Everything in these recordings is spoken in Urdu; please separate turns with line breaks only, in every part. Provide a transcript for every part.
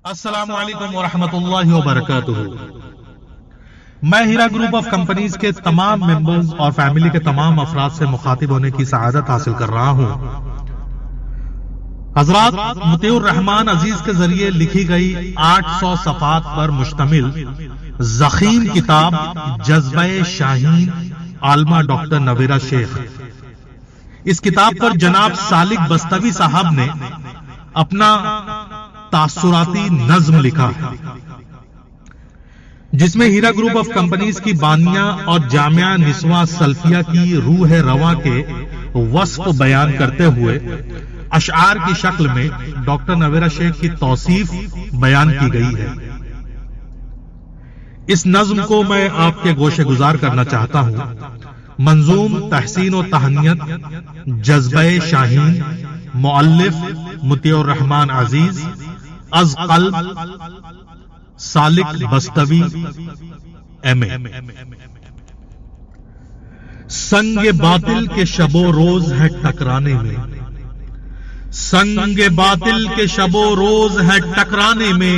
السلام علیکم ورحمۃ اللہ وبرکاتہ۔ میں ہیرا گروپ آف کمپنیز کے تمام ممبرز اور فیملی کے تمام افراد سے مخاطب ہونے کی سعادت حاصل کر رہا ہوں۔ حضرات، مطیع الرحمان عزیز کے ذریعے لکھی گئی 800 صفحات پر مشتمل ضخیم کتاب جذبہ شاہین عالمہ ڈاکٹر نویرہ شیخ، اس کتاب پر جناب سالک بستوی صاحب نے اپنا تاثراتی نظم لکھا ہے، جس میں ہیرا گروپ آف کمپنیز کی بانیہ اور جامعہ نسواں سلفیہ کی روح رواں کے وصف بیان کرتے ہوئے اشعار کی شکل میں ڈاکٹر نویرہ شیخ کی توصیف بیان کی گئی ہے۔ اس نظم کو میں آپ کے گوشے گزار کرنا چاہتا ہوں۔ منظوم تحسین و تہنیت جذبہ شاہین، مؤلف مطیع الرحمان عزیز، از قلب سالک بستوی ایم اے۔ سنگ باطل کے شب و روز ہے ٹکرانے میں، سنگ باطل کے شب و روز ہے ٹکرانے میں،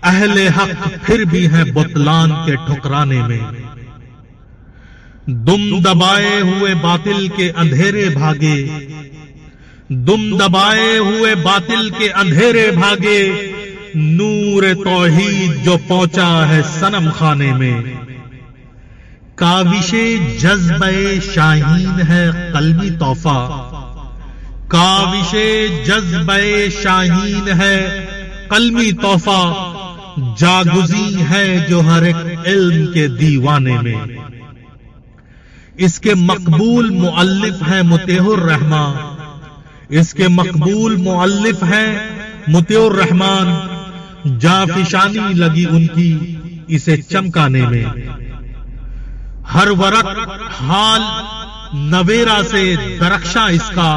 اہل حق پھر بھی ہیں بطلان کے ٹھکرانے میں۔ دم دبائے ہوئے باطل کے اندھیرے بھاگے، دم دبائے ہوئے باطل کے اندھیرے بھاگے، نور توحید جو پہنچا ہے صنم خانے میں۔ کاوش جذبہ شاہین ہے قلبی تحفہ، کاوش جذبہ شاہین ہے قلبی تحفہ، جاگزی ہے جو ہر ایک علم کے دیوانے میں۔ اس کے مقبول مؤلف ہے مطیع الرحمان، اس کے مقبول مؤلف ہے مطیع الرحمان، جافشانی لگی ان کی اسے چمکانے میں۔ ہر ورق حال نویرہ سے درخشاں اس کا،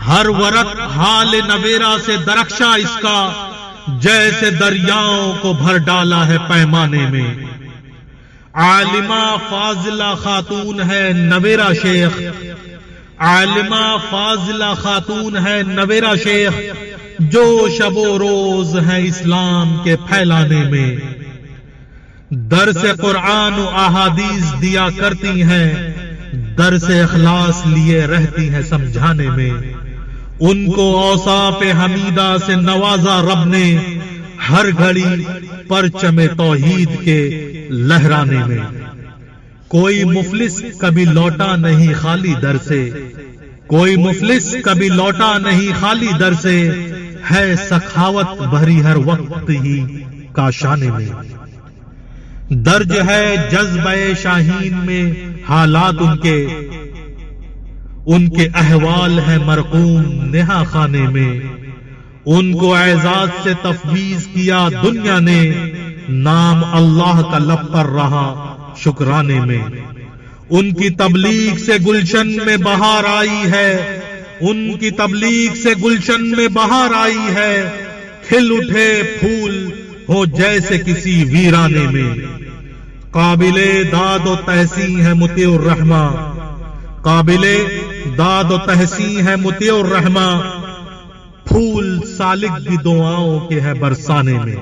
ہر ورق حال نویرہ سے درخشاں اس کا، جیسے دریاؤں کو بھر ڈالا ہے پیمانے میں۔ عالمہ فاضلہ خاتون ہے نویرہ شیخ، عالمہ فاضلہ خاتون ہے نویرہ شیخ، جو شب و روز ہے اسلام کے پھیلانے میں۔ درس قرآن و احادیث دیا کرتی ہیں، درس اخلاص لیے رہتی ہیں سمجھانے میں۔ ان کو اوصاف حمیدہ سے نوازا رب نے، ہر گھڑی پرچم توحید کے لہرانے میں۔ کوئی مفلس کبھی لوٹا نہیں خالی در سے، کوئی مفلس کبھی لوٹا نہیں خالی در سے، ہے سخاوت بھری ہر وقت ہی کاشانے میں۔ درج ہے جذبہ شاہین میں حالات ان کے احوال ہے مرقوم نہا خانے میں۔ ان کو اعزاز سے تفویض کیا دنیا نے، نام اللہ کا لب پر رہا شکرانے میں۔ ان کی تبلیغ سے گلشن میں بہار آئی ہے، ان کی تبلیغ سے گلشن میں بہار آئی ہے، کھل اٹھے پھول ہو جیسے کسی ویرانے میں۔ قابل داد و تحسین ہے مطیع الرحمان، قابل داد و تحسین ہے مطیع الرحمان، پھول سالک کی دعاؤں کے ہے برسانے میں۔